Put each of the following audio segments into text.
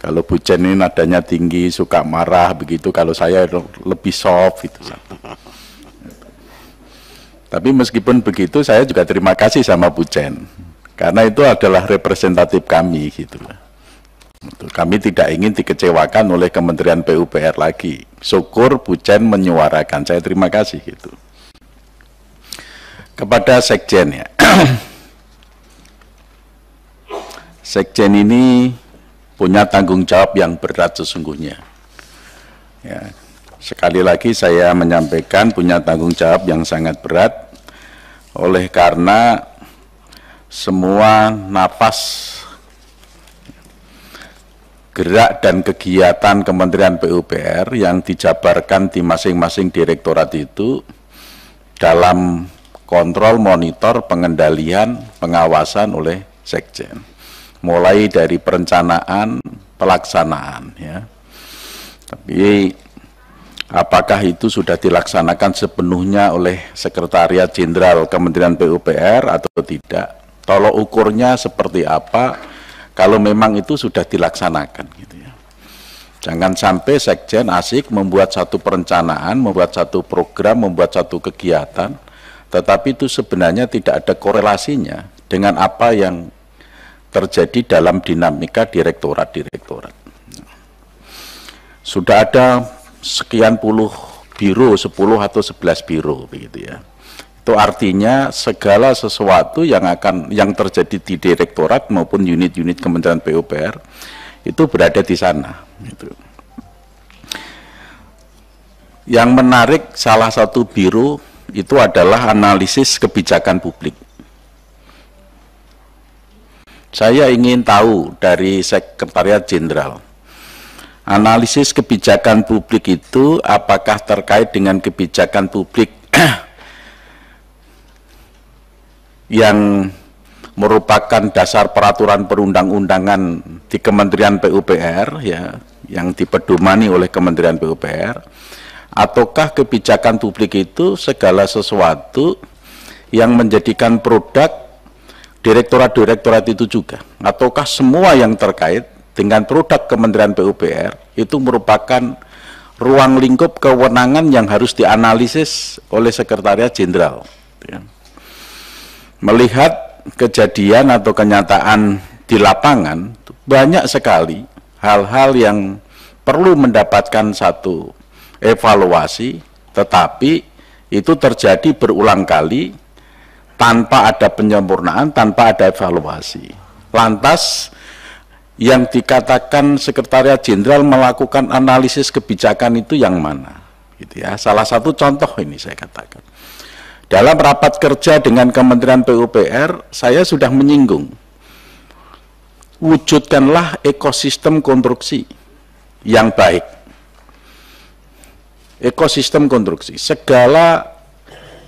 Kalau Bu Chen ini nadanya tinggi, suka marah begitu, kalau saya lebih soft itu satu. Tapi meskipun begitu, saya juga terima kasih sama Bu Chen, karena itu adalah representatif kami gitu. Kami tidak ingin dikecewakan oleh Kementerian PUPR lagi. Syukur Bu Chen menyuarakan, saya terima kasih gitu. Kepada Sekjen ya, Sekjen ini punya tanggung jawab yang berat sesungguhnya. Ya, sekali lagi saya menyampaikan punya tanggung jawab yang sangat berat, oleh karena semua napas gerak dan kegiatan Kementerian PUPR yang dijabarkan di masing-masing direktorat itu dalam kontrol, monitor, pengendalian, pengawasan oleh Sekjen. Mulai dari perencanaan, pelaksanaan ya. Tapi apakah itu sudah dilaksanakan sepenuhnya oleh Sekretariat Jenderal Kementerian PUPR atau tidak? Tolok ukurnya seperti apa kalau memang itu sudah dilaksanakan gitu ya. Jangan sampai Sekjen asik membuat satu perencanaan, membuat satu program, membuat satu kegiatan, tetapi itu sebenarnya tidak ada korelasinya dengan apa yang terjadi dalam dinamika direktorat-direktorat. Sudah ada sekian puluh biro, 10 atau 11 biro begitu ya. Itu artinya segala sesuatu yang terjadi di direktorat maupun unit-unit Kementerian PUPR itu berada di sana gitu. Yang menarik salah satu biro itu adalah analisis kebijakan publik. Saya ingin tahu dari Sekretariat Jenderal, analisis kebijakan publik itu apakah terkait dengan kebijakan publik yang merupakan dasar peraturan perundang-undangan di Kementerian PUPR ya, yang dipedomani oleh Kementerian PUPR, ataukah kebijakan publik itu segala sesuatu yang menjadikan produk direktorat-direktorat itu juga, ataukah semua yang terkait dengan produk Kementerian PUPR itu merupakan ruang lingkup kewenangan yang harus dianalisis oleh Sekretariat Jenderal ya. Melihat kejadian atau kenyataan di lapangan, banyak sekali hal-hal yang perlu mendapatkan satu evaluasi, tetapi itu terjadi berulang kali tanpa ada penyempurnaan, tanpa ada evaluasi. Lantas yang dikatakan Sekretariat Jenderal melakukan analisis kebijakan itu yang mana? Gitu ya. Salah satu contoh ini saya katakan. Dalam rapat kerja dengan Kementerian PUPR, saya sudah menyinggung, wujudkanlah ekosistem konstruksi yang baik. Ekosistem konstruksi, segala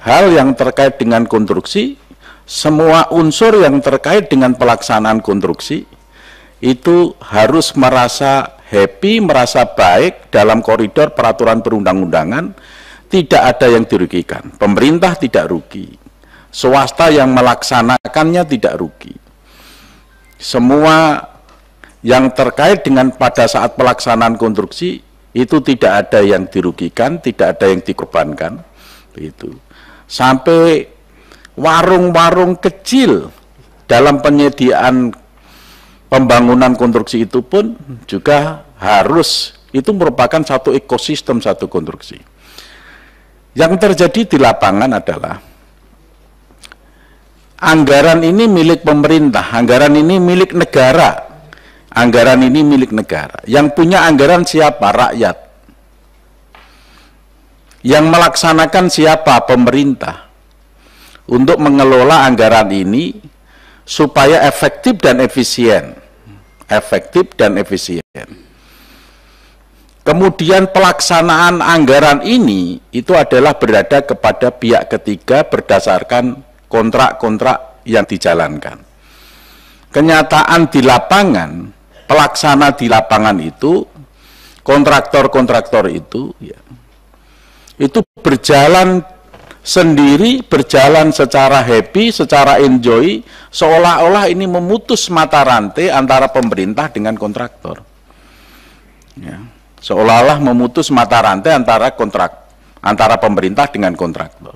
hal yang terkait dengan konstruksi, semua unsur yang terkait dengan pelaksanaan konstruksi, itu harus merasa happy, merasa baik dalam koridor peraturan perundang-undangan. Tidak ada yang dirugikan, pemerintah tidak rugi, swasta yang melaksanakannya tidak rugi. Semua yang terkait dengan pada saat pelaksanaan konstruksi itu tidak ada yang dirugikan, tidak ada yang dikorbankan, begitu. Sampai warung-warung kecil dalam penyediaan pembangunan konstruksi itu pun juga harus, itu merupakan satu ekosistem, satu konstruksi. Yang terjadi di lapangan adalah anggaran ini milik pemerintah, anggaran ini milik negara, anggaran ini milik negara. Yang punya anggaran siapa? Rakyat. Yang melaksanakan siapa? Pemerintah. Untuk mengelola anggaran ini supaya efektif dan efisien. Efektif dan efisien. Kemudian pelaksanaan anggaran ini itu adalah berada kepada pihak ketiga berdasarkan kontrak-kontrak yang dijalankan. Kenyataan di lapangan, pelaksana di lapangan itu, kontraktor-kontraktor itu, ya, itu berjalan sendiri, berjalan secara happy, secara enjoy, seolah-olah ini memutus mata rantai antara pemerintah dengan kontraktor. Ya. Seolah-olah memutus mata rantai antara pemerintah dengan kontraktor.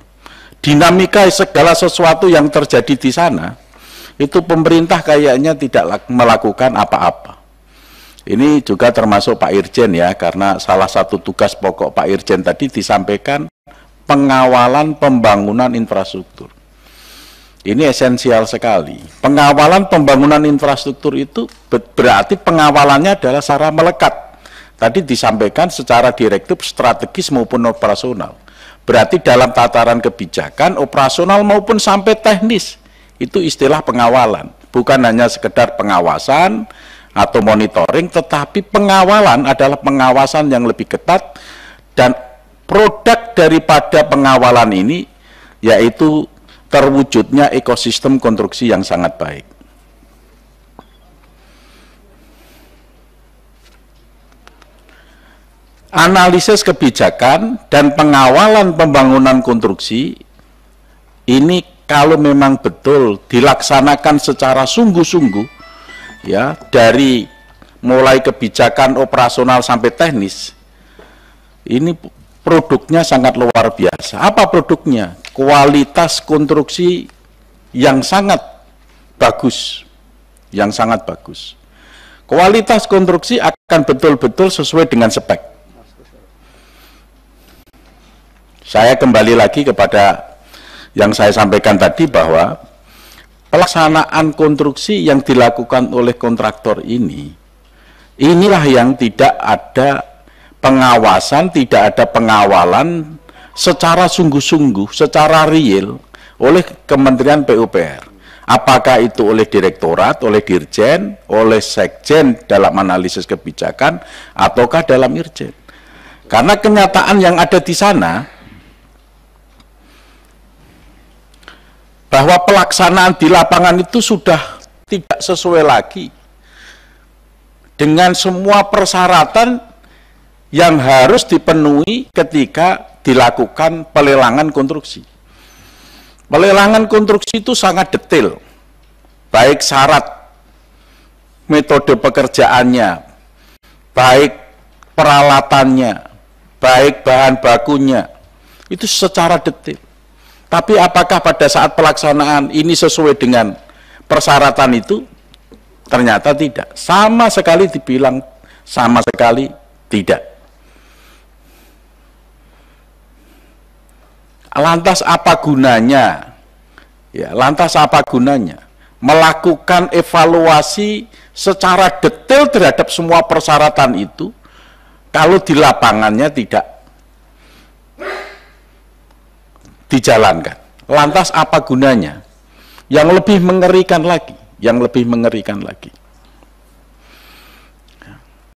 Dinamika segala sesuatu yang terjadi di sana, itu pemerintah kayaknya tidak melakukan apa-apa. Ini juga termasuk Pak Irjen ya, karena salah satu tugas pokok Pak Irjen tadi disampaikan pengawalan pembangunan infrastruktur. Ini esensial sekali. Pengawalan pembangunan infrastruktur itu berarti pengawalannya adalah secara melekat. Tadi disampaikan secara direktif, strategis maupun operasional. Berarti dalam tataran kebijakan, operasional maupun sampai teknis, itu istilah pengawalan. Bukan hanya sekedar pengawasan atau monitoring, tetapi pengawalan adalah pengawasan yang lebih ketat, dan produk daripada pengawalan ini yaitu terwujudnya ekosistem konstruksi yang sangat baik. Analisis kebijakan dan pengawalan pembangunan konstruksi ini kalau memang betul dilaksanakan secara sungguh-sungguh, ya, dari mulai kebijakan operasional sampai teknis, ini produknya sangat luar biasa. Apa produknya? Kualitas konstruksi yang sangat bagus, yang sangat bagus. Kualitas konstruksi akan betul-betul sesuai dengan spek. Saya kembali lagi kepada yang saya sampaikan tadi, bahwa pelaksanaan konstruksi yang dilakukan oleh kontraktor ini, inilah yang tidak ada pengawasan, tidak ada pengawalan secara sungguh-sungguh, secara real oleh Kementerian PUPR. Apakah itu oleh direktorat, oleh dirjen, oleh sekjen dalam analisis kebijakan, ataukah dalam irjen. Karena kenyataan yang ada di sana, bahwa pelaksanaan di lapangan itu sudah tidak sesuai lagi dengan semua persyaratan yang harus dipenuhi ketika dilakukan pelelangan konstruksi. Pelelangan konstruksi itu sangat detail, baik syarat, metode pekerjaannya, baik peralatannya, baik bahan bakunya, itu secara detail. Tapi apakah pada saat pelaksanaan ini sesuai dengan persyaratan itu? Ternyata tidak. Sama sekali dibilang sama sekali tidak. Lantas apa gunanya? Ya, lantas apa gunanya? Melakukan evaluasi secara detail terhadap semua persyaratan itu, kalau di lapangannya tidak dijalankan. Lantas apa gunanya? Yang lebih mengerikan lagi,